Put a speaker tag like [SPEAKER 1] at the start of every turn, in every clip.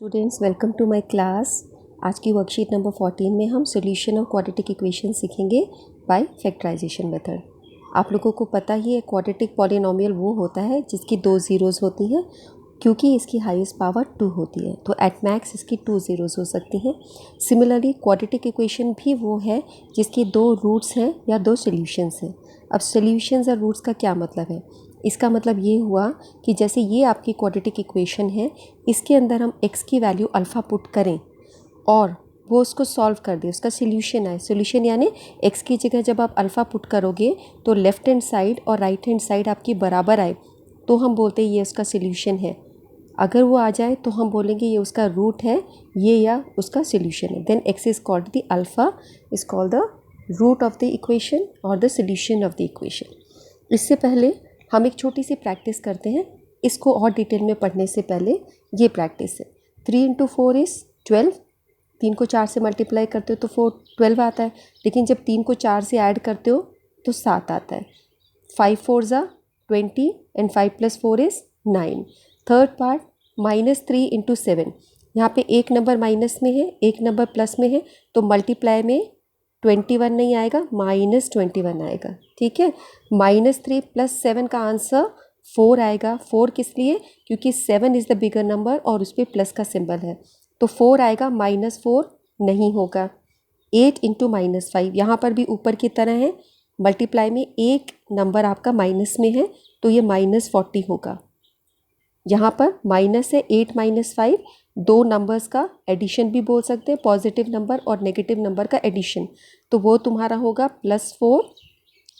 [SPEAKER 1] Students welcome to my class. आज की worksheet number 14 में हम सॉल्यूशन ऑफ क्वाड्रेटिक इक्वेशन सीखेंगे बाय फैक्टराइजेशन मेथड। आप लोगों को पता ही है क्वाड्रेटिक पॉलिनोमियल वो होता है जिसकी 2 ज़ीरोज़ होती हैं, क्योंकि इसकी हाईएस्ट पावर 2 होती है तो एट मैक्स इसकी 2 ज़ीरोज़ हो सकती हैं। सिमिलरली क्वाड्रेटिक इक्वेशन भी वो है जिसकी 2 रूट्स हैं या 2 सॉल्यूशंस हैं। अब सॉल्यूशंस और रूट्स का क्या मतलब है? इसका मतलब ये हुआ कि जैसे ये आपकी क्वाड्रेटिक इक्वेशन है, इसके अंदर हम x की वैल्यू अल्फ़ा पुट करें और वो उसको सॉल्व कर दे, उसका सॉल्यूशन आए। सॉल्यूशन यानी x की जगह जब आप अल्फ़ा पुट करोगे तो लेफ़्ट हैंड साइड और राइट हैंड साइड आपकी बराबर आए तो हम बोलते हैं ये उसका सॉल्यूशन है। अगर वो आ जाए तो हम बोलेंगे ये उसका रूट है, ये या उसका सॉल्यूशन है। Then x is called the alpha is called the root of the equation और the solution of the equation. इससे पहले हम एक छोटी सी प्रैक्टिस करते हैं। इसको और डिटेल में पढ़ने से पहले ये प्रैक्टिस है। 3 इंटू 4 इज़ 12। 3 को 4 से मल्टीप्लाई करते हो तो 12 आता है, लेकिन जब 3 को 4 से ऐड करते हो तो 7 आता है। 5 4 ज़ा 20 and 5 + 4 is 9। Third part -3 into 7। यहाँ पे एक नंबर माइनस में है, एक नंबर प्लस में है, तो मल्टीप्लाई में 21 नहीं आएगा, -21 आएगा। ठीक है, -3 + 7 का आंसर 4 आएगा। 4 किस लिए? क्योंकि 7 इज़ द बिगर नंबर और उस पर प्लस का सिंबल है, तो 4 आएगा, -4 नहीं होगा। 8 इंटू -5, यहाँ पर भी ऊपर की तरह है, मल्टीप्लाई में एक नंबर आपका माइनस में है तो ये -40 होगा। यहाँ पर माइनस है, 8 - 5 दो नंबर्स का एडिशन भी बोल सकते हैं, पॉजिटिव नंबर और नेगेटिव नंबर का एडिशन, तो वो तुम्हारा होगा +4।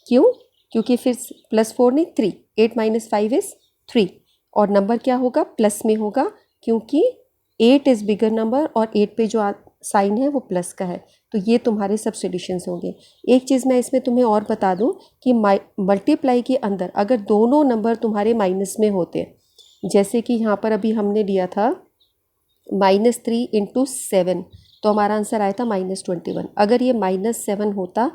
[SPEAKER 1] क्यों? क्योंकि फिर +4 नहीं 3, 8 - 5 इज़ 3 और नंबर क्या होगा? प्लस में होगा, क्योंकि 8 इज़ बिगर नंबर और 8 पे जो साइन है वो प्लस का है। तो ये तुम्हारे सब सॉल्यूशंस होंगे। एक चीज़ मैं इसमें तुम्हें और बता दूं कि मल्टीप्लाई के अंदर अगर दोनों नंबर तुम्हारे माइनस में होते, जैसे कि यहाँ पर अभी हमने लिया था -3 इंटू 7, तो हमारा आंसर आया था -21। अगर ये -7 होता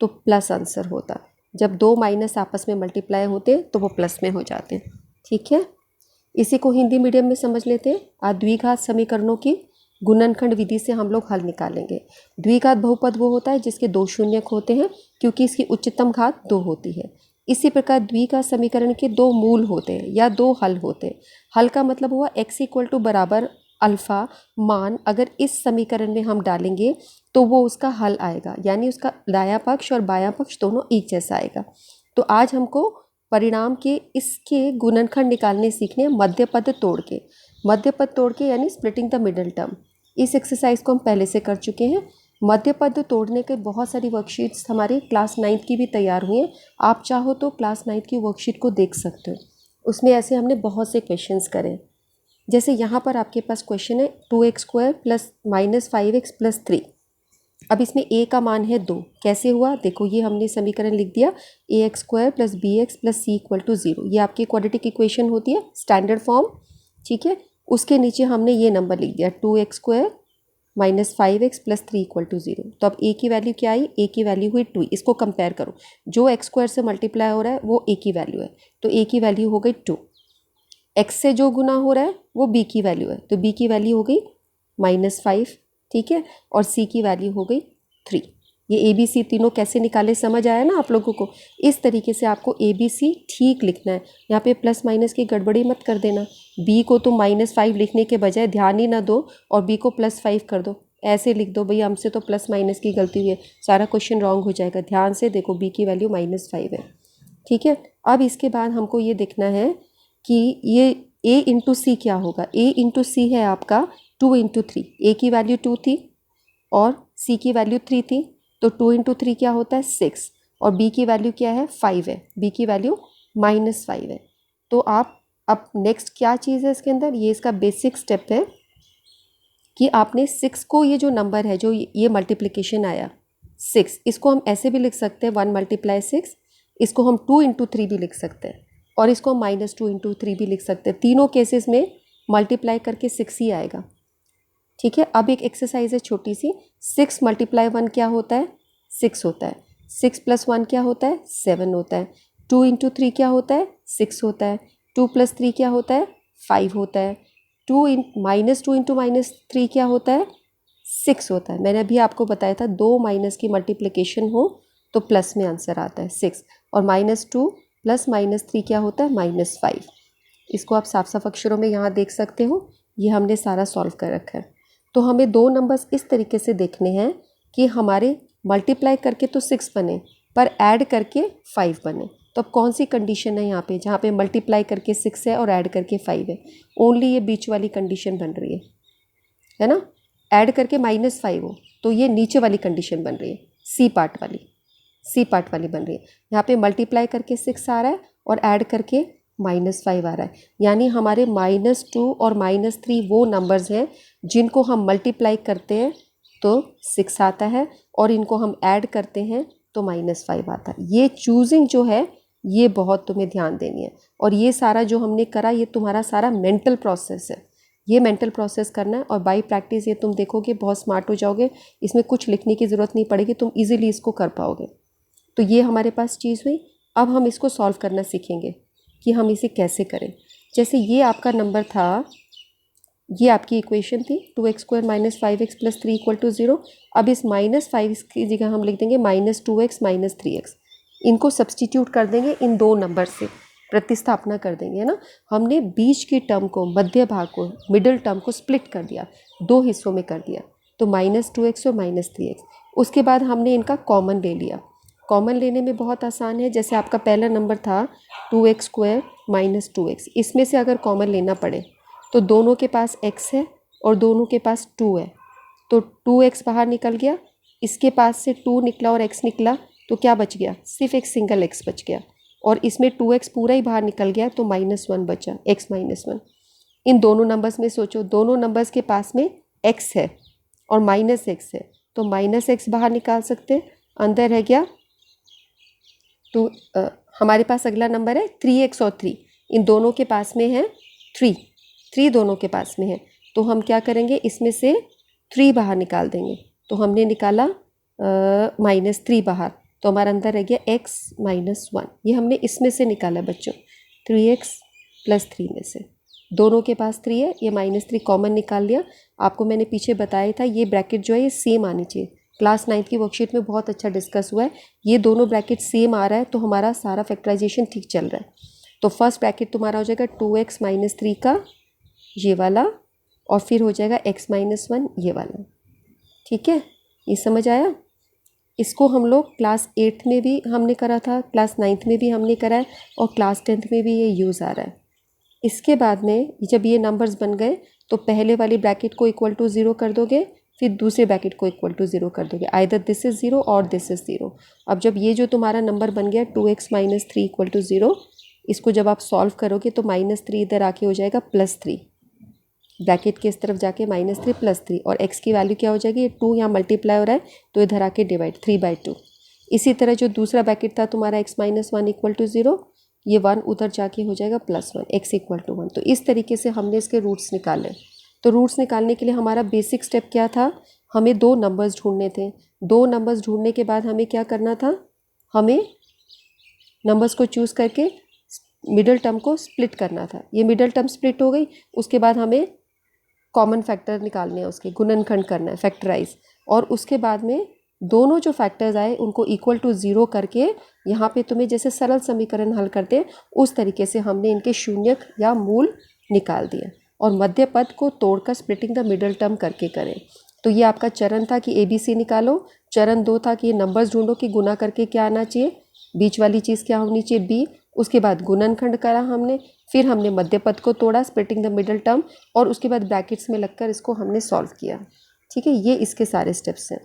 [SPEAKER 1] तो प्लस आंसर होता। जब दो माइनस आपस में मल्टीप्लाई होते तो वो प्लस में हो जाते। ठीक है, इसी को हिंदी मीडियम में समझ लेते हैं। आज द्विघात समीकरणों की गुणनखंड विधि से हम लोग हल निकालेंगे। द्विघात बहुपद वो होता है जिसके 2 शून्यक होते हैं, क्योंकि इसकी उच्चतम घात 2 होती है। इसी प्रकार द्विघात समीकरण के 2 मूल होते हैं या 2 हल होते हैं। हल का मतलब हुआ x = बराबर अल्फ़ा मान अगर इस समीकरण में हम डालेंगे तो वो उसका हल आएगा, यानी उसका दायां पक्ष और बायां पक्ष दोनों एक जैसा आएगा। तो आज हमको परिणाम के इसके गुणनखंड निकालने सीखने हैं, मध्य पद तोड़ के यानी स्प्लिटिंग द मिडल टर्म। इस एक्सरसाइज को हम पहले से कर चुके हैं। मध्य पद तोड़ने के बहुत सारी वर्कशीट्स हमारी क्लास 9th की भी तैयार हुई हैं। आप चाहो तो क्लास 9th की वर्कशीट को देख सकते हो, उसमें ऐसे हमने बहुत से क्वेश्चंस करे। जैसे यहाँ पर आपके पास क्वेश्चन है 2x² + -5x + 3। अब इसमें a का मान है 2। कैसे हुआ? देखो, ये हमने समीकरण लिख दिया ax² + bx + c = 0। ये आपकी क्वाड्रेटिक इक्वेशन होती है, स्टैंडर्ड फॉर्म। ठीक है, उसके नीचे हमने ये नंबर लिख दिया 2x² - 5x + 3 = 0। तो अब a की वैल्यू क्या आई? a की वैल्यू हुई 2। इसको कंपेयर करो, जो x² से मल्टीप्लाई हो रहा है वो a की वैल्यू है, तो a की वैल्यू हो गई 2। x से जो गुना हो रहा है वो b की वैल्यू है, तो b की वैल्यू हो गई -5। ठीक है, और c की वैल्यू हो गई 3। ये a b c तीनों कैसे निकाले समझ आया ना आप लोगों को? इस तरीके से आपको a b c ठीक लिखना है। यहाँ पे प्लस माइनस की गड़बड़ी मत कर देना। b को तुम -5 लिखने के बजाय ध्यान ही ना दो और b को +5 कर दो, ऐसे लिख दो भैया हमसे तो प्लस माइनस की गलती हुई है, सारा क्वेश्चन रॉन्ग हो जाएगा। ध्यान से देखो, b की वैल्यू -5 है। ठीक है, अब इसके बाद हमको ये देखना है कि ये a इंटू सी क्या होगा। a इंटू सी है आपका 2 × 3। a की वैल्यू 2 थी और c की वैल्यू 3 थी, तो 2 × 3 क्या होता है 6, और b की वैल्यू क्या है 5 है, b की वैल्यू -5 है। तो आप अब नेक्स्ट क्या चीज़ है इसके अंदर, ये इसका बेसिक स्टेप है कि आपने 6 को, ये जो नंबर है जो ये मल्टीप्लिकेशन आया 6, इसको हम ऐसे भी लिख सकते हैं 1 × 6। इसको हम 2 × 3 भी लिख सकते हैं और इसको हम -2 × 3 भी लिख सकते हैं। तीनों केसेस में मल्टीप्लाई करके 6 ही आएगा। ठीक है, अब एक एक्सरसाइज है छोटी सी। 6 × 1 क्या होता है? 6 होता है। 6 + 1 क्या होता है? 7 होता है। 2 × 3 क्या होता है? 6 होता है। 2 + 3 क्या होता है? 5 होता है। -2 इंटू -3 क्या होता है, 6 होता है। मैंने अभी आपको बताया था 2 माइनस की मल्टीप्लिकेशन हो तो प्लस में आंसर आता है 6, और -2 प्लस -3 क्या होता है, -5। इसको आप साफ साफ अक्षरों में यहाँ देख सकते हो, ये हमने सारा सॉल्व कर रखा है। तो हमें दो नंबर्स इस तरीके से देखने हैं कि हमारे मल्टीप्लाई करके तो 6 बने पर ऐड करके 5 बने। तो अब कौन सी कंडीशन है यहाँ पे, जहाँ पे मल्टीप्लाई करके 6 है और ऐड करके 5 है, ओनली ये बीच वाली कंडीशन बन रही है ना। ऐड करके -5 हो तो ये नीचे वाली कंडीशन बन रही है, सी पार्ट वाली बन रही है। यहाँ पे मल्टीप्लाई करके 6 आ रहा है और ऐड करके -5 आ रहा है, यानी हमारे -2 और -3 वो नंबर्स हैं जिनको हम मल्टीप्लाई करते हैं तो 6 आता है और इनको हम ऐड करते हैं तो -5 आता है। ये चूजिंग जो है ये बहुत तुम्हें ध्यान देनी है, और ये सारा जो हमने करा ये तुम्हारा सारा मेंटल प्रोसेस है, ये मेंटल प्रोसेस करना है। और बाय प्रैक्टिस ये तुम देखोगे बहुत स्मार्ट हो जाओगे, इसमें कुछ लिखने की ज़रूरत नहीं पड़ेगी, तुम इजीली इसको कर पाओगे। तो ये हमारे पास चीज़ हुई। अब हम इसको सॉल्व करना सीखेंगे कि हम इसे कैसे करें। जैसे ये आपका नंबर था, ये आपकी इक्वेशन थी 2x² - 5x + 3 = 0। अब इस -5 की जगह हम लिख देंगे -2x - 3x। इनको सब्सटीट्यूट कर देंगे, इन दो नंबर से प्रतिस्थापना कर देंगे, है ना। हमने बीच की टर्म को, मध्य भाग को, मिडिल टर्म को स्प्लिट कर दिया, दो हिस्सों में कर दिया, तो -2x और -3x। उसके बाद हमने इनका कॉमन ले लिया। कॉमन लेने में बहुत आसान है, जैसे आपका पहला नंबर था 2x² - 2x, इसमें से अगर कॉमन लेना पड़े तो दोनों के पास x है और दोनों के पास 2 है, तो 2x बाहर निकल गया, इसके पास से 2 निकला और x निकला, तो क्या बच गया, सिर्फ एक सिंगल x बच गया, और इसमें 2x पूरा ही बाहर निकल गया तो -1 बचा, x - 1। इन दोनों नंबर्स में सोचो, दोनों नंबर्स के पास में x है और -x है, तो -x बाहर निकाल सकते, अंदर रह गया। तो हमारे पास अगला नंबर है 3x और 3, इन दोनों के पास में है 3 दोनों के पास में है, तो हम क्या करेंगे, इसमें से 3 बाहर निकाल देंगे। तो हमने निकाला -3 बाहर, तो हमारा अंदर रह गया x - 1। ये हमने इसमें से निकाला बच्चों, 3x + 3 में से। दोनों के पास 3 है, ये -3 कॉमन निकाल लिया। आपको मैंने पीछे बताया था ये ब्रैकेट जो है ये सेम आनी चाहिए, क्लास 9th की वर्कशीट में बहुत अच्छा डिस्कस हुआ है। ये दोनों ब्रैकेट सेम आ रहा है तो हमारा सारा फैक्टराइजेशन ठीक चल रहा है। तो फर्स्ट ब्रैकेट तुम्हारा हो जाएगा 2x - 3 का ये वाला, और फिर हो जाएगा x - 1 ये वाला। ठीक है, ये समझ आया। इसको हम लोग क्लास 8th में भी हमने करा था, क्लास 9th में भी हमने करा है, और क्लास 10th में भी ये यूज़ आ रहा है। इसके बाद में जब ये नंबर्स बन गए तो पहले वाली ब्रैकेट को = 0 कर दोगे, फिर दूसरे ब्रैकेट को = 0 कर दोगे, आइदर दिस इज़ 0 और दिस इज़ 0। अब जब ये जो तुम्हारा नंबर बन गया 2x - 3 = 0, इसको जब आप सॉल्व करोगे तो -3 इधर आके हो जाएगा +3, ब्रैकेट के इस तरफ जाके -3 +3, और x की वैल्यू क्या हो जाएगी, 2 यहाँ मल्टीप्लाई हो रहा है तो इधर आके डिवाइड 3/2। इसी तरह जो दूसरा ब्रैकेट था तुम्हारा x - 1 = 0, ये 1 उधर जाके हो जाएगा +1, x = 1। तो इस तरीके से हमने इसके रूट्स निकाले। तो रूट्स निकालने के लिए हमारा बेसिक स्टेप क्या था, हमें दो नंबर्स ढूंढने थे। दो नंबर्स ढूंढने के बाद हमें क्या करना था, हमें नंबर्स को चूज़ करके मिडल टर्म को स्प्लिट करना था। ये मिडल टर्म स्प्लिट हो गई, उसके बाद हमें कॉमन फैक्टर निकालने हैं, उसके गुणनखंड करना है, फैक्टराइज, और उसके बाद में दोनों जो फैक्टर्स आए उनको = 0 करके यहाँ पे तुम्हें जैसे सरल समीकरण हल करते हैं उस तरीके से हमने इनके शून्यक या मूल निकाल दिए, और मध्य पद को तोड़कर स्प्लिटिंग द मिडल टर्म करके करें। तो ये आपका चरण था कि ABC निकालो। चरण 2 था कि ये नंबर्स ढूंढो कि गुना करके क्या आना चाहिए, बीच वाली चीज़ क्या होनी चाहिए, B। उसके बाद गुणनखंड करा हमने, फिर हमने मध्य पद को तोड़ा, स्प्लिटिंग द मिडल टर्म, और उसके बाद ब्रैकेट्स में लगकर इसको हमने सॉल्व किया। ठीक है, ये इसके सारे स्टेप्स हैं।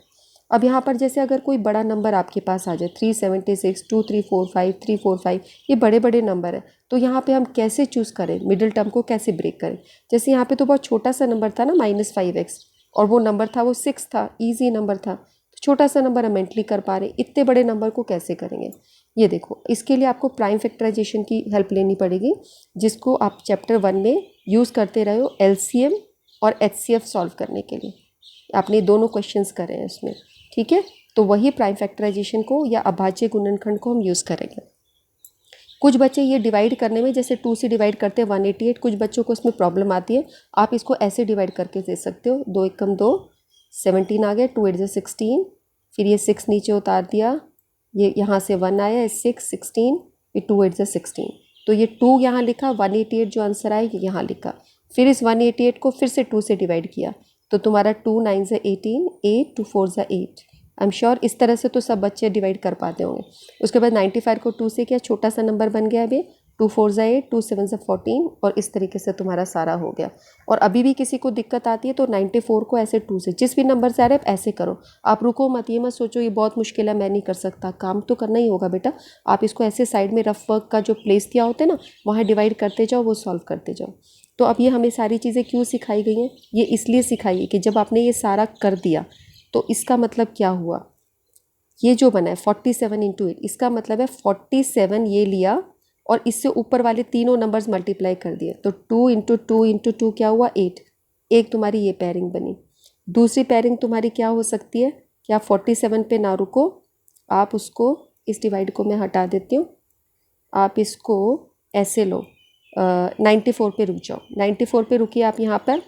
[SPEAKER 1] अब यहाँ पर जैसे अगर कोई बड़ा नंबर आपके पास आ जाए 376, 2345, 345, ये बड़े बड़े नंबर है, तो यहाँ पे हम कैसे चूज़ करें, मिडिल टर्म को कैसे ब्रेक करें। जैसे यहाँ पे तो बहुत छोटा सा नंबर था ना -5x, और वो नंबर था वो 6 था, ईजी नंबर था, तो छोटा सा नंबर हम मेंटली कर पा रहे, इतने बड़े नंबर को कैसे करेंगे। ये देखो, इसके लिए आपको प्राइम फैक्टराइजेशन की हेल्प लेनी पड़ेगी, जिसको आप चैप्टर 1 में यूज़ करते रहे हो LCM और HCF सॉल्व करने के लिए। आपने दोनों क्वेश्चंस करे हैं इसमें, ठीक है। तो वही प्राइम फैक्टराइजेशन को या अभाज्य गुणनखंड को हम यूज़ करेंगे। कुछ बच्चे ये डिवाइड करने में जैसे 2 से डिवाइड करते हैं 188, कुछ बच्चों को इसमें प्रॉब्लम आती है। आप इसको ऐसे डिवाइड करके दे सकते हो, 2 एकम 2, 17 आ गया, 2 8 16, फिर ये 6 नीचे उतार दिया, ये यहाँ से 1 आया, 6 16, फिर 2 8 16, तो ये 2 यहाँ लिखा, 188 जो आंसर आया ये यहाँ लिखा। फिर इस 188 को फिर से 2 से डिवाइड किया, तो तुम्हारा 2 9 18, 8 2 4 8। आई एम श्योर इस तरह से तो सब बच्चे डिवाइड कर पाते होंगे। उसके बाद 95 को 2 से किया, छोटा सा नंबर बन गया अभी, 2 4 8, 2 7 14, और इस तरीके से तुम्हारा सारा हो गया। और अभी भी किसी को दिक्कत आती है तो 94 को ऐसे 2 से, जिस भी नंबर से आ रहे हैं ऐसे करो। आप रुको मत, ये मत सोचो ये बहुत मुश्किल है मैं नहीं कर सकता, काम तो करना ही होगा बेटा। आप इसको ऐसे साइड में रफ वर्क का जो प्लेस दिया होता है ना, वहाँ डिवाइड करते जाओ, वो सॉल्व करते जाओ। तो अब ये हमें सारी चीज़ें क्यों सिखाई गई हैं? ये इसलिए सिखाई है कि जब आपने ये सारा कर दिया तो इसका मतलब क्या हुआ, ये जो बना है 47 इंटू 8, इसका मतलब है 47 ये लिया और इससे ऊपर वाले तीनों नंबर्स मल्टीप्लाई कर दिए, तो 2 इंटू 2 इंटू 2 क्या हुआ 8। एक तुम्हारी ये पेयरिंग बनी। दूसरी पेयरिंग तुम्हारी क्या हो सकती है कि आप 47 पे ना रुको, आप उसको, इस डिवाइड को मैं हटा देती हूँ, आप इसको ऐसे लो, 94 पे रुक जाओ। 94 पे रुकिए आप यहाँ पर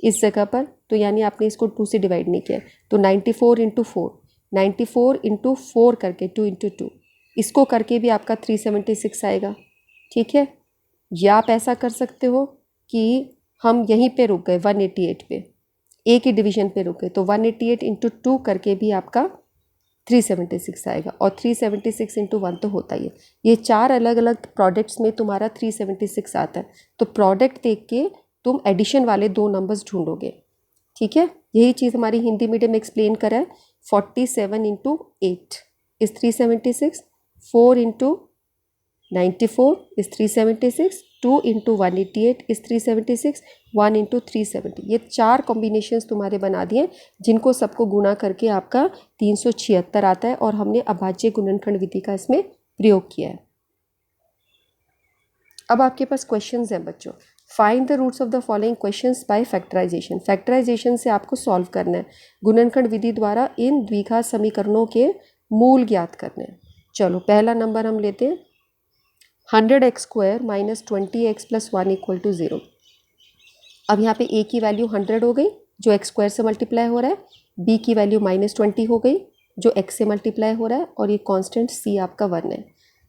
[SPEAKER 1] इस जगह पर, तो यानी आपने इसको 2 से डिवाइड नहीं किया, तो 94 इंटू 4, 94 इंटू 4 करके 2 इंटू 2, इसको करके भी आपका 376 आएगा। ठीक है, या आप ऐसा कर सकते हो कि हम यहीं पे रुक गए 188 पे, एक ही डिवीजन पे रुक गए, तो 188 इंटू 2 करके भी आपका 376 आएगा, और 376 इंटू 1 तो होता ही है। ये 4 अलग अलग प्रोडक्ट्स में तुम्हारा 376 आता है, तो प्रोडक्ट देख के तुम एडिशन वाले 2 नंबर्स ढूंढोगे। ठीक है, यही चीज़ हमारी हिंदी मीडियम में एक्सप्लेन करा है। 47 into 8 is 376, 4 into 94 is 376, 2 into 188 is 376, 1 into 370। ये 4 कॉम्बिनेशंस तुम्हारे बना दिए, जिनको सबको गुणा करके आपका 376 आता है, और हमने अभाज्य गुणनखंड विधि का इसमें प्रयोग किया है। अब आपके पास क्वेश्चंस हैं बच्चों। Find the roots of the following questions by factorisation. Factorisation से आपको सॉल्व करना है, गुणनखंड विधि द्वारा इन द्विघात समीकरणों के मूल ज्ञात करने हैं। चलो पहला नंबर हम लेते हैं, 100x² minus 20x plus 1 equal to 0। अब यहाँ पे a की वैल्यू 100 हो गई जो x² से मल्टीप्लाई हो रहा है, b की वैल्यू -20 हो गई जो x से मल्टीप्लाई हो रहा है, और ये कांस्टेंट c आपका 1 है।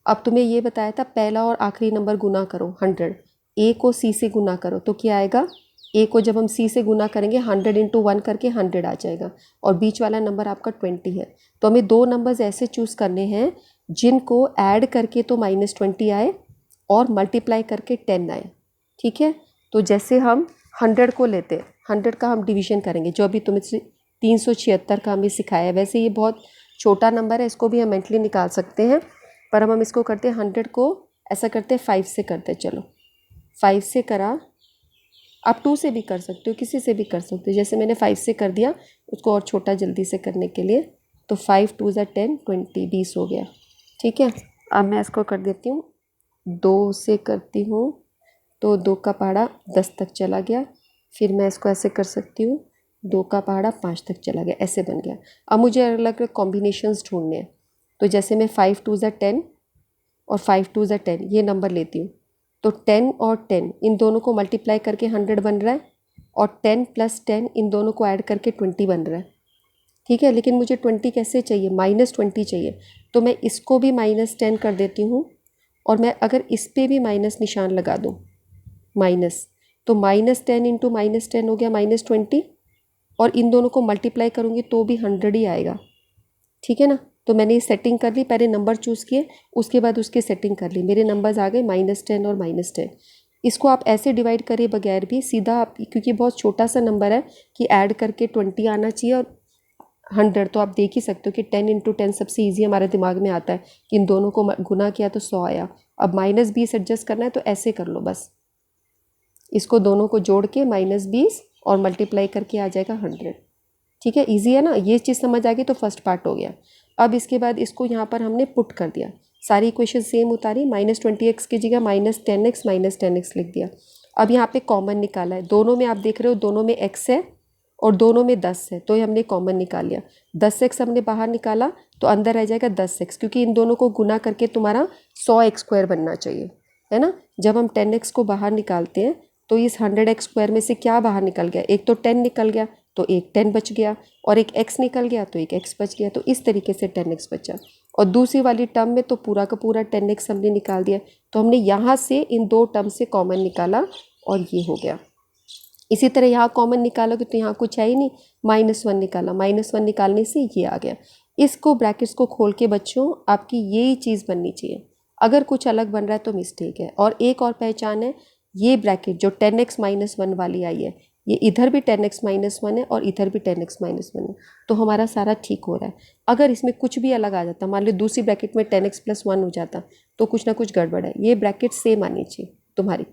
[SPEAKER 1] अब तुम्हें ये बताया था पहला और आखिरी नंबर गुना करो 100, a को c से गुना करो तो क्या आएगा, a को जब हम c से गुना करेंगे 100 इंटू 1 करके 100 आ जाएगा, और बीच वाला नंबर आपका 20 है। तो हमें 2 नंबर्स ऐसे चूज़ करने हैं जिनको ऐड करके तो -20 आए और मल्टीप्लाई करके 10 आए। ठीक है, तो जैसे हम 100 को लेते हैं, 100 का हम डिवीजन करेंगे, जो अभी तुम्हें 376 का हमें सिखाया है। वैसे ये बहुत छोटा नंबर है, इसको भी हम मेंटली निकाल सकते हैं, पर हम इसको करते हैं 100 को ऐसा करते हैं 5 से करते हैं। चलो 5 से करा, आप 2 से भी कर सकते हो, किसी से भी कर सकते हो, जैसे मैंने 5 से कर दिया, उसको और छोटा जल्दी से करने के लिए, तो 5 2 ज़ा 10, 20 20 हो गया। ठीक है, अब मैं इसको कर देती हूँ 2 से करती हूँ, तो 2 का पहाड़ा 10 तक चला गया, फिर मैं इसको ऐसे कर सकती हूँ 2 का पहाड़ा 5 तक चला गया, ऐसे बन गया। अब मुझे अलग अलग कॉम्बिनेशंस ढूंढने हैं, तो जैसे मैं 5 2 ज़ा 10 और 5 2 ज़ा 10 ये नंबर लेती हूँ, तो 10 और 10 इन दोनों को मल्टीप्लाई करके 100 बन रहा है, और 10 प्लस 10 इन दोनों को ऐड करके 20 बन रहा है। ठीक है, लेकिन मुझे 20 कैसे चाहिए, -20 चाहिए, तो मैं इसको भी -10 कर देती हूँ, और मैं अगर इस पर भी माइनस निशान लगा दूँ माइनस, तो -10 इंटू -10 हो गया -20, और इन दोनों को मल्टीप्लाई करूँगी तो भी 100 ही आएगा। ठीक है ना, तो मैंने ये सेटिंग कर ली, पहले नंबर चूज़ किए उसके बाद उसकी सेटिंग कर ली, मेरे नंबर्स आ गए -10 और -10। इसको आप ऐसे डिवाइड करे बगैर भी सीधा आप, क्योंकि बहुत छोटा सा नंबर है कि ऐड करके 20 आना चाहिए और 100, तो आप देख ही सकते हो कि 10 इंटू 10 सबसे ईजी हमारे दिमाग में आता है कि इन दोनों को गुना किया तो 100 आया। अब -20 एडजस्ट करना है तो ऐसे कर लो, बस इसको दोनों को जोड़ के -20 और मल्टीप्लाई करके आ जाएगा 100। ठीक है, इजी है ना, ये चीज़ समझ आ गई तो फर्स्ट पार्ट हो गया। अब इसके बाद इसको यहाँ पर हमने पुट कर दिया, सारी इक्वेशन सेम उतारी, -20x की जगह -10x लिख दिया। अब यहाँ पे कॉमन निकाला है, दोनों में आप देख रहे हो दोनों में x है और दोनों में 10 है, तो ये हमने कॉमन निकाल लिया। 10x हमने बाहर निकाला तो अंदर रह जाएगा 10x, क्योंकि इन दोनों को गुना करके तुम्हारा 100x² बनना चाहिए, है ना। जब हम 10x को बाहर निकालते हैं तो इस 100x² में से क्या बाहर निकल गया, एक तो 10 निकल गया तो एक 10 बच गया, और एक x निकल गया तो एक x बच गया, तो इस तरीके से 10x बचा। और दूसरी वाली टर्म में तो पूरा का पूरा 10x हमने निकाल दिया, तो हमने यहाँ से इन दो टर्म से कॉमन निकाला और ये हो गया। इसी तरह यहाँ कॉमन निकालोगे तो यहाँ कुछ है ही नहीं, -1 निकाला, -1 निकालने से ये आ गया। इसको ब्रैकेट्स को खोल के बच्चों आपकी यही चीज़ बननी चाहिए, अगर कुछ अलग बन रहा है तो मिस्टेक है। और एक और पहचान है, ये ब्रैकेट जो 10x - 1 वाली आई है, ये इधर भी 10x - 1 है और इधर भी 10x - 1 है, तो हमारा सारा ठीक हो रहा है। अगर इसमें कुछ भी अलग आ जाता, मान लो दूसरी ब्रैकेट में 10x + 1 हो जाता, तो कुछ ना कुछ गड़बड़ है। ये ब्रैकेट सेम आनी चाहिए तुम्हारी।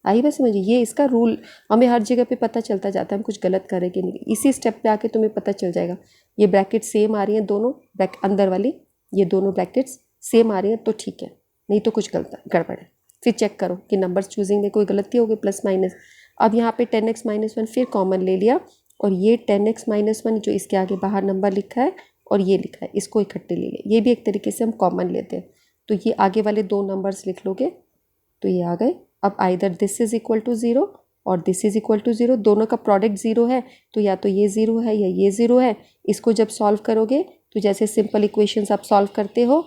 [SPEAKER 1] आई बात समझिए, ये इसका रूल हमें हर जगह पे पता चलता जाता है, हम कुछ गलत करें कि नहीं, इसी स्टेप पे आके तुम्हें पता चल जाएगा। ये ब्रैकेट सेम आ रही हैं दोनों, अंदर वाली ये दोनों ब्रैकेट्स सेम आ रही हैं तो ठीक है, नहीं तो कुछ गड़बड़ है। फिर चेक करो कि नंबर्स चूजिंग में कोई गलती होगी, प्लस माइनस। अब यहाँ पे 10x - 1 फिर कॉमन ले लिया, और ये 10x - 1 जो इसके आगे बाहर नंबर लिखा है और ये लिखा है, इसको इकट्ठे ले लिया। ये भी एक तरीके से हम कॉमन लेते हैं, तो ये आगे वाले दो नंबर्स लिख लोगे तो ये आ गए। अब either this is equal to 0 और दिस इज इक्वल टू 0, दोनों का प्रोडक्ट 0 है, तो या तो ये 0 है या ये 0 है। इसको जब सॉल्व करोगे तो जैसे सिंपल इक्वेशंस आप सॉल्व करते हो,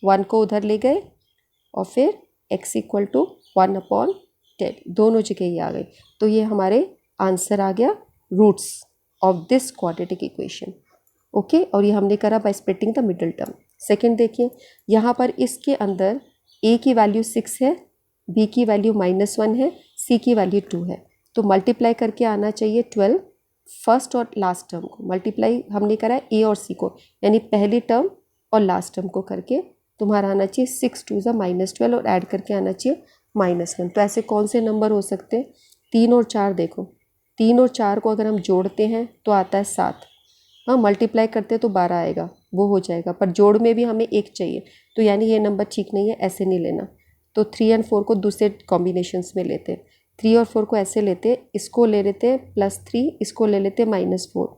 [SPEAKER 1] 1 को उधर ले गए और फिर x इक्वल टू 1/10, दोनों जगह ये आ गई। तो ये हमारे आंसर आ गया, roots of this quadratic equation. Okay, और ये हमने करा by splitting the middle term. Second देखिए, यहाँ पर इसके अंदर a की वैल्यू 6 है, b की वैल्यू -1 है, c की वैल्यू 2 है, तो मल्टीप्लाई करके आना चाहिए 12। फर्स्ट और लास्ट टर्म को मल्टीप्लाई हमने करा है a और c को, यानी पहली टर्म और लास्ट टर्म को करके तुम्हारा आना चाहिए 6 2 -12 और ऐड करके आना चाहिए -1। तो ऐसे कौन से नंबर हो सकते हैं, 3 और 4 देखो, 3 और 4 को अगर हम जोड़ते हैं तो आता है 7, हाँ मल्टीप्लाई करते हैं तो 12 आएगा, वो हो जाएगा, पर जोड़ में भी हमें 1 चाहिए, तो यानी ये नंबर ठीक नहीं है, ऐसे नहीं लेना। तो 3 और 4 को दूसरे कॉम्बिनेशंस में लेते हैं, 3 और 4 को ऐसे लेते हैं, इसको ले लेते हैं +3, इसको ले लेते हैं -4।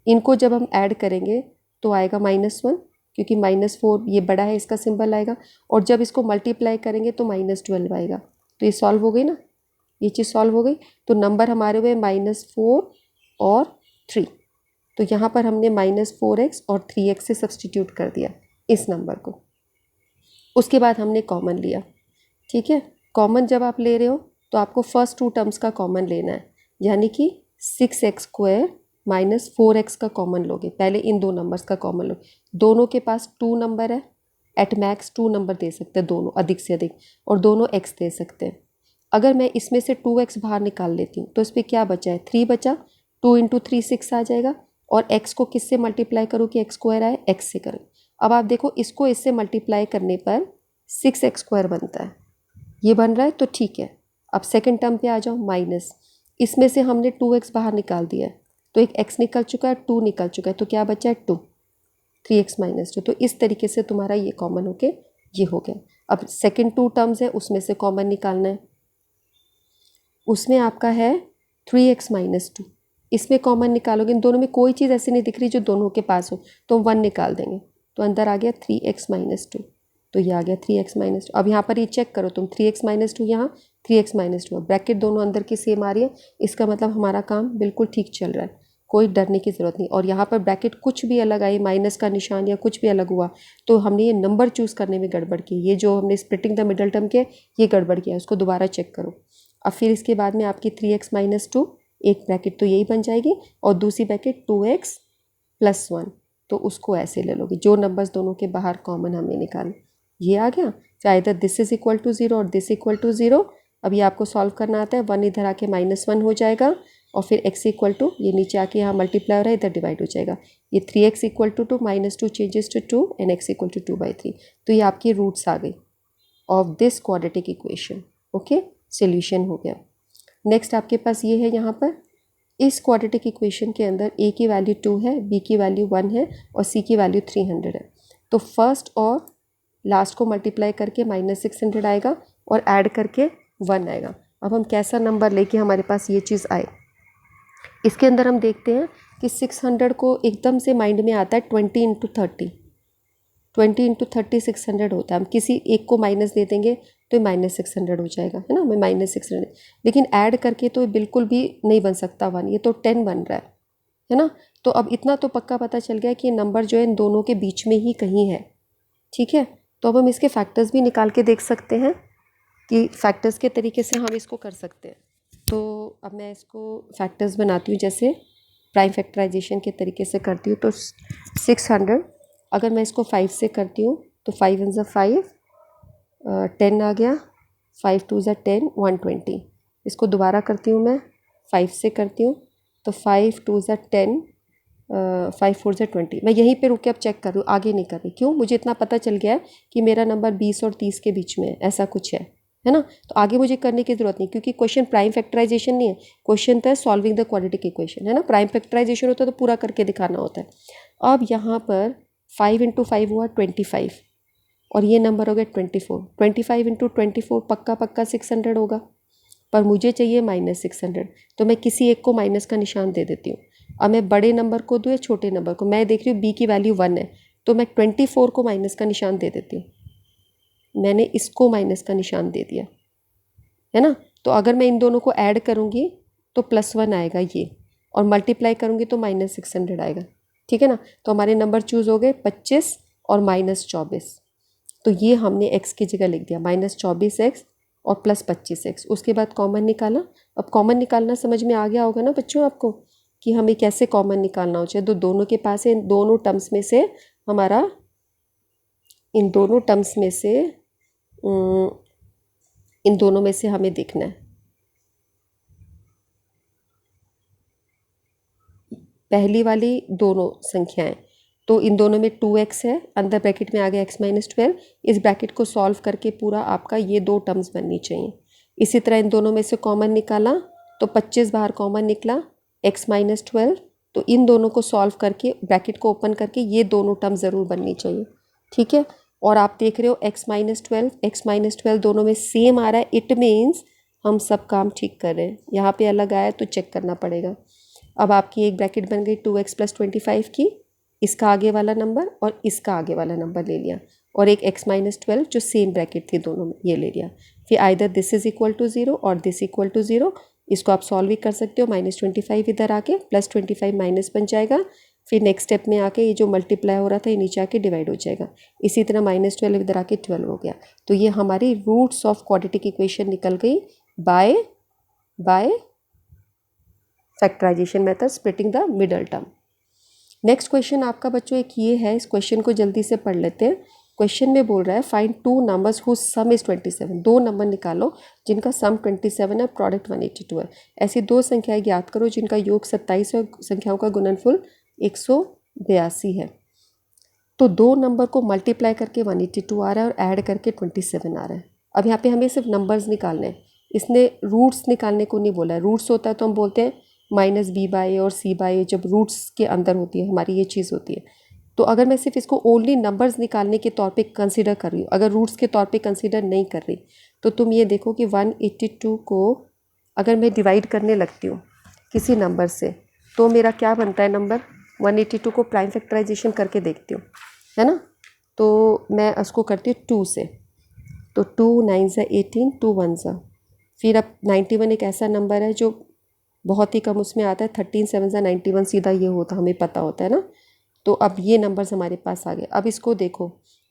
[SPEAKER 1] इनको जब हम ऐड करेंगे तो आएगा -1, क्योंकि -4 ये बड़ा है, इसका सिंबल आएगा, और जब इसको मल्टीप्लाई करेंगे तो -12 आएगा। तो ये सॉल्व हो गई ना, ये चीज़ सॉल्व हो गई। तो नंबर हमारे हुए -4 और 3, तो यहाँ पर हमने -4x और 3x से सब्सटीट्यूट कर दिया इस नंबर को। उसके बाद हमने कॉमन लिया, ठीक है। कॉमन जब आप ले रहे हो तो आपको फर्स्ट 2 टर्म्स का कॉमन लेना है, यानी कि 6x² - 4x का कॉमन लोगे। पहले इन दो नंबर्स का कॉमन लो, दोनों के पास 2 नंबर है, एट मैक्स 2 नंबर दे सकते हैं दोनों, अधिक से अधिक, और दोनों x दे सकते हैं। अगर मैं इसमें से 2x बाहर निकाल लेती हूँ तो इस पर क्या बचा है, 3 बचा, 2 × 3 6 आ जाएगा, और x को किससे मल्टीप्लाई करो कि x² आए, x से करो। अब आप देखो, इसको इससे मल्टीप्लाई करने पर 6x² बनता है, ये बन रहा है तो ठीक है। अब सेकंड टर्म पे आ जाओ, माइनस, इसमें से हमने 2x बाहर निकाल दिया है, तो एक x निकल चुका है, 2 निकल चुका है, तो क्या बचा है 2, 3x - 2। तो इस तरीके से तुम्हारा ये कॉमन होके ये हो गया। अब सेकंड 2 टर्म्स है, उसमें से कॉमन निकालना है, उसमें आपका है 3x - 2, इसमें कॉमन निकालोगे, इन दोनों में कोई चीज़ ऐसी नहीं दिख रही जो दोनों के पास हो, तो 1 निकाल देंगे, तो अंदर आ गया 3x - 2, तो ये आ गया 3x - 2। अब यहाँ पर ये चेक करो तुम, 3x - 2 यहाँ, 3x - 2, ब्रैकेट दोनों अंदर की सेम आ रही है, इसका मतलब हमारा काम बिल्कुल ठीक चल रहा है, कोई डरने की ज़रूरत नहीं। और यहाँ पर ब्रैकेट कुछ भी अलग आई, माइनस का निशान या कुछ भी अलग हुआ, तो हमने ये नंबर चूज़ करने में गड़बड़ की, ये जो हमने स्प्लिटिंग द मिडल टर्म के ये गड़बड़ किया, उसको दोबारा चेक करो। अब फिर इसके बाद में आपकी 3x - 2, एक ब्रैकेट तो यही बन जाएगी, और दूसरी ब्रैकेट 2x + 1, तो उसको ऐसे ले लोगे, जो नंबर्स दोनों के बाहर कॉमन हमें निकालना, ये आ गया। चाहे इधर दिस इज इक्वल टू 0 और दिस इक्वल टू 0, अब ये आपको सॉल्व करना आता है, 1 इधर आके -1 हो जाएगा, और फिर x इक्वल टू, ये नीचे आके यहाँ मल्टीप्लाई हो रहा है, इधर डिवाइड हो जाएगा, ये 3x equal to 2 -2 changes to 2 and x equal to 2/3। तो ये आपकी रूट्स आ गई of this quadratic equation. Okay, solution हो गया। नेक्स्ट आपके पास ये है, यहाँ पर इस क्वाड्रेटिक इक्वेशन के अंदर a की वैल्यू 2 है, b की वैल्यू 1 है और c की वैल्यू 300 है। तो फर्स्ट और लास्ट को मल्टीप्लाई करके -600 आएगा और ऐड करके 1 आएगा। अब हम कैसा नंबर लेके हमारे पास ये चीज़ आए, इसके अंदर हम देखते हैं कि 600 को एकदम से माइंड में आता है 20 इंटू 30, 20 इंटू 30 600 होता है। हम किसी एक को माइनस दे देंगे तो -600 हो जाएगा, है ना, मैं -600। लेकिन ऐड करके तो बिल्कुल भी नहीं बन सकता 1, ये तो 10 बन रहा है ना। तो अब इतना तो पक्का पता चल गया कि ये नंबर जो है इन दोनों के बीच में ही कहीं है, ठीक है। तो अब हम इसके फैक्टर्स भी निकाल के देख सकते हैं कि फैक्टर्स के तरीके से हम इसको कर सकते हैं। तो अब मैं इसको फैक्टर्स बनाती हूँ, जैसे प्राइम फैक्टराइजेशन के तरीके से करती हूँ। तो 600 अगर मैं इसको 5 से करती हूँ तो 5 × 5 10 आ गया, 5 × 2 = 10 120। इसको दोबारा करती हूँ, मैं 5 से करती हूँ तो 5 × 2 = 10 5 × 4 = 20। मैं यहीं पे रुक के अब चेक कर रही हूँ, आगे नहीं कर रही। क्यों? मुझे इतना पता चल गया है कि मेरा नंबर 20 और 30 के बीच में है, ऐसा कुछ है ना। तो आगे मुझे करने की ज़रूरत नहीं, क्योंकि क्वेश्चन प्राइम फैक्टराइजेशन नहीं है, क्वेश्चन तो है सॉल्विंग द क्वाड्रेटिक इक्वेशन, है ना। प्राइम फैक्टराइजेशन होता है तो पूरा करके दिखाना होता है। अब यहाँ पर 5 × 5 हुआ 25 और ये नंबर हो गया 24। 25 × 24 पक्का पक्का 600 होगा, पर मुझे चाहिए -600, तो मैं किसी एक को माइनस का निशान दे देती हूँ। अब मैं बड़े नंबर को दूँ या छोटे नंबर को? मैं देख रही हूँ b की वैल्यू 1 है, तो मैं 24 को माइनस का निशान दे देती हूँ। मैंने इसको माइनस का निशान दे दिया, है ना। तो अगर मैं इन दोनों को ऐड करूँगी तो +1 आएगा ये, और मल्टीप्लाई करूँगी तो -600 आएगा, ठीक है ना। तो हमारे नंबर चूज़ हो गए 25 और -24। तो ये हमने x की जगह लिख दिया, -24x और +25x। उसके बाद कॉमन निकाला। अब कॉमन निकालना समझ में आ गया होगा ना बच्चों आपको, कि हमें कैसे कॉमन निकालना हो चाहिए। तो दोनों के पास है, इन दोनों टर्म्स में से हमारा, इन दोनों टर्म्स में से इन दोनों में से हमें देखना है। पहली वाली दोनों संख्याएं, तो इन दोनों में 2x है, अंदर ब्रैकेट में आ गया x - 12। इस ब्रैकेट को सॉल्व करके पूरा आपका ये दो टर्म्स बननी चाहिए। इसी तरह इन दोनों में से कॉमन निकाला तो 25 बाहर कॉमन निकला, x - 12। तो इन दोनों को सॉल्व करके ब्रैकेट को ओपन करके ये दोनों टर्म ज़रूर बननी चाहिए, ठीक है। और आप देख रहे हो x - 12 x - 12 दोनों में सेम आ रहा है, इट मीन्स हम सब काम ठीक कर रहे हैं। यहाँ पे अलग आया तो चेक करना पड़ेगा। अब आपकी एक ब्रैकेट बन गई 2x + 25 की, इसका आगे वाला नंबर और इसका आगे वाला नंबर ले लिया, और एक x - 12 जो सेम ब्रैकेट थी दोनों में, ये ले लिया। फिर either this is equal to 0 और दिस इक्वल टू 0। इसको आप सॉल्व भी कर सकते हो, -25 इधर आके +25 माइनस बन जाएगा। फिर नेक्स्ट स्टेप में आके ये जो मल्टीप्लाई हो रहा था ये नीचे आके डिवाइड हो जाएगा। इसी तरह -12 इधर आके 12 हो गया। तो ये हमारी रूट्स ऑफ क्वाड्रेटिक इक्वेशन निकल गई by factorisation method, splitting the middle term. Next question आपका बच्चों एक ये है, इस क्वेश्चन को जल्दी से पढ़ लेते हैं। क्वेश्चन में बोल रहा है find 2 numbers whose sum is 27। दो नंबर निकालो जिनका सम 27 है, प्रोडक्ट 182 है। ऐसी दो संख्याएं ज्ञात करो जिनका योग 27 है और संख्याओं का गुणनफल 182 है। तो दो नंबर को मल्टीप्लाई करके 182 आ रहा है और ऐड करके 27 आ रहा है। अब यहाँ पे हमें सिर्फ नंबर्स निकालने हैं, इसने रूट्स निकालने को नहीं बोला है। रूट्स होता है तो हम बोलते हैं -b/a और c/a, जब रूट्स के अंदर होती है हमारी ये चीज़ होती है। तो अगर मैं सिर्फ इसको ओनली नंबर्स निकालने के तौर पे कंसीडर कर रही हूँ, अगर रूट्स के तौर पे कंसीडर नहीं कर रही, तो तुम ये देखो कि 182 को अगर मैं डिवाइड करने लगती हूँ किसी नंबर से, तो मेरा क्या बनता है नंबर। 182 को प्राइम फैक्टराइजेशन करके देखती हूँ, है ना। तो मैं उसको करती हूँ 2 से, तो 2 9 × 18, 2 1 सा। फिर अब 91 एक ऐसा नंबर है जो बहुत ही कम उसमें आता है, 13 7 × 91 सीधा ये होता, हमें पता होता है ना। तो अब ये नंबर्स हमारे पास आ गए। अब इसको देखो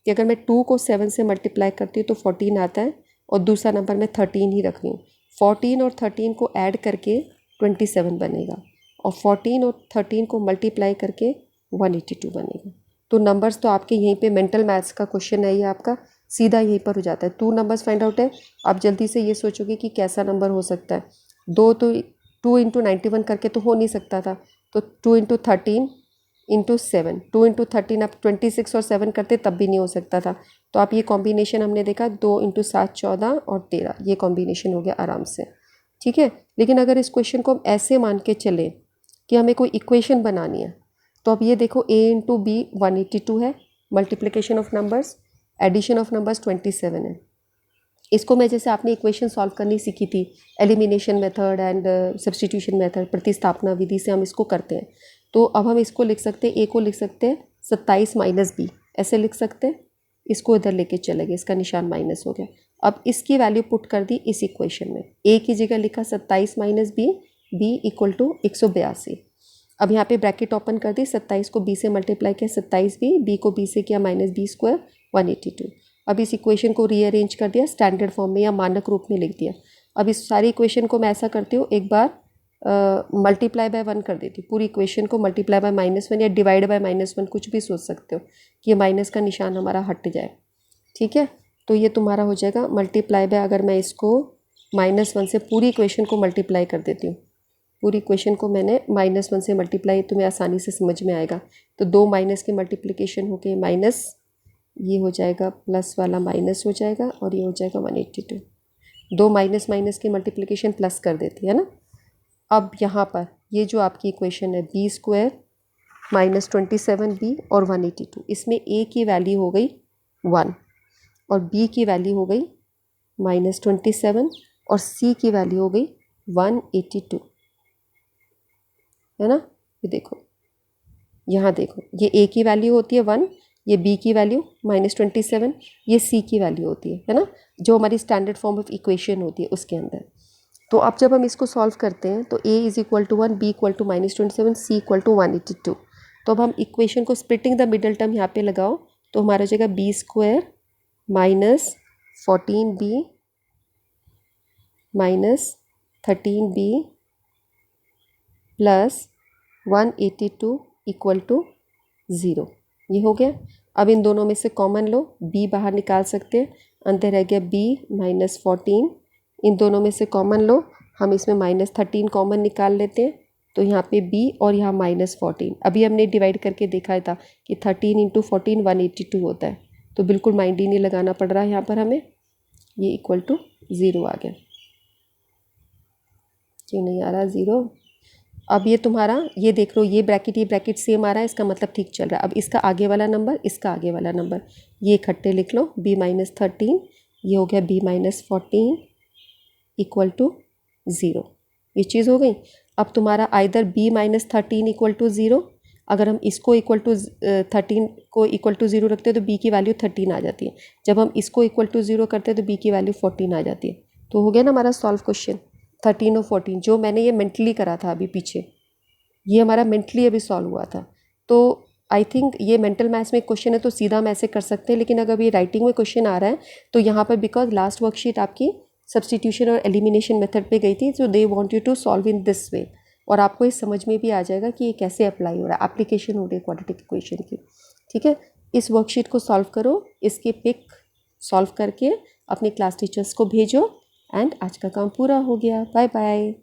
[SPEAKER 1] कि अगर मैं 2 को 7 से मल्टीप्लाई करती हूँ तो 14 आता है, और दूसरा नंबर मैं 13 ही रख रही हूँ। 14 और 13 को ऐड करके 27 बनेगा, और 14 और 13 को मल्टीप्लाई करके 182 बनेगा। तो नंबर्स तो आपके यहीं पे मेंटल मैथ्स का क्वेश्चन है, ये आपका सीधा यहीं पर हो जाता है। 2 नंबर्स फाइंड आउट है। आप जल्दी से ये सोचोगे कि कैसा नंबर हो सकता है। 2 तो 2 × 91 करके तो हो नहीं सकता था, तो 2 × 13 × 7, 2 × 13 आप 26 और 7 करते तब भी नहीं हो सकता था। तो आप ये कॉम्बिनेशन हमने देखा 2 × 7 14 और 13, ये कॉम्बिनेशन हो गया आराम से, ठीक है। लेकिन अगर इस क्वेश्चन को हम ऐसे मान के चले कि हमें कोई इक्वेशन बनानी है, तो अब ये देखो a × b 182 है, multiplication of numbers, addition of numbers 27 है। इसको मैं जैसे आपने इक्वेशन सॉल्व करनी सीखी थी, elimination method and substitution method, प्रतिस्थापना विधि से हम इसको करते हैं। तो अब हम इसको लिख सकते हैं, ए को लिख सकते हैं 27 माइनस बी, ऐसे लिख सकते हैं। इसको इधर लेके चले गए, इसका निशान माइनस हो गया। अब इसकी वैल्यू पुट कर दी इस इक्वेशन में, ए की जगह लिखा 27 minus B, B equal to 182। अब यहाँ पे ब्रैकेट ओपन कर दी, 27 को बी से मल्टीप्लाई किया 27 बी को बी से किया माइनस बी स्क्वायर 182। अब इस इक्वेशन को रीअरेंज कर दिया स्टैंडर्ड फॉर्म में या मानक रूप में लिख दिया। अब इस सारी इक्वेशन को मैं ऐसा करती हूँ, एक बार मल्टीप्लाई बाय 1 कर देती हूँ, पूरी इक्वेशन को मल्टीप्लाई बाय -1 या डिवाइड बाय -1, कुछ भी सोच सकते हो कि ये माइनस का निशान हमारा हट जाए। ठीक है, तो ये तुम्हारा हो जाएगा मल्टीप्लाई बाय, अगर मैं इसको -1 से पूरी इक्वेशन को मल्टीप्लाई कर देती हूँ, पूरी इक्वेशन को मैंने -1 से मल्टीप्लाई, तुम्हें आसानी से समझ में आएगा। तो 2 माइनस के मल्टीप्लिकेशन हो गए माइनस, ये हो जाएगा प्लस वाला माइनस हो जाएगा और ये हो जाएगा 182। 2 माइनस माइनस की मल्टीप्लिकेशन प्लस कर देती है ना। अब यहाँ पर ये जो आपकी इक्वेशन है बी स्क्वायर माइनस 27b और 182, इसमें ए की वैल्यू हो गई 1 और बी की वैल्यू हो गई -27 और सी की वैल्यू हो गई 182, है ना। ये देखो, यहाँ देखो, ये ए की वैल्यू होती है 1, ये बी की वैल्यू -27, ये सी की वैल्यू होती है ना, जो हमारी स्टैंडर्ड फॉर्म ऑफ इक्वेशन होती है उसके अंदर। तो अब जब हम इसको सॉल्व करते हैं तो a is equal to 1, b equal to -27, c equal to 182। तो अब हम इक्वेशन को स्प्लिटिंग द मिडल टर्म यहाँ पे लगाओ तो हमारा हो जाएगा b square minus 14b minus 13b plus 182 equal to 0। ये हो गया। अब इन दोनों में से कॉमन लो, b बाहर निकाल सकते हैं, अंदर रह गया b माइनस 14, इन दोनों में से कॉमन लो, हम इसमें -13 कॉमन निकाल लेते हैं, तो यहाँ पे b और यहाँ -14। अभी हमने डिवाइड करके देखा था कि 13 इंटू 14 182 होता है, तो बिल्कुल माइंड ही नहीं लगाना पड़ रहा है यहाँ पर हमें, ये इक्वल टू 0 आ गया। क्यों नहीं आ रहा 0? अब ये तुम्हारा, ये देख लो, ये ब्रैकेट सेम आ रहा है, इसका मतलब ठीक चल रहा है। अब इसका आगे वाला नंबर, इसका आगे वाला नंबर, ये इकट्ठे लिख लो, b-13, ये हो गया b-14 इक्वल टू 0। ये चीज़ हो गई। अब तुम्हारा आइदर b-13 इक्वल टू 0, अगर हम इसको इक्वल टू 13 को इक्वल टू 0 रखते हैं तो b की वैल्यू 13 आ जाती है, जब हम इसको इक्वल टू 0 करते हैं तो b की वैल्यू 14 आ जाती है। तो हो गया ना हमारा सॉल्व क्वेश्चन 13 और 14, जो मैंने ये मेंटली करा था अभी पीछे, ये हमारा मेंटली अभी सॉल्व हुआ था। तो आई थिंक ये मेंटल मैथ्स में क्वेश्चन है तो सीधा हम ऐसे कर सकते हैं, लेकिन अगर ये राइटिंग में क्वेश्चन आ रहा है तो यहाँ पर बिकॉज लास्ट वर्कशीट आपकी सब्स्टिट्यूशन और एलिमिनेशन मेथड पे गई थी, तो they want you to solve in this way, और आपको ये समझ में भी आ जाएगा कि ये कैसे अप्लाई हो रहा है, एप्लीकेशन हो रही है क्वाड्रेटिक इक्वेशन की। ठीक है, इस वर्कशीट को सॉल्व करो, इसके पिक सॉल्व करके अपने क्लास टीचर्स को भेजो, एंड आज का काम पूरा हो गया। Bye bye.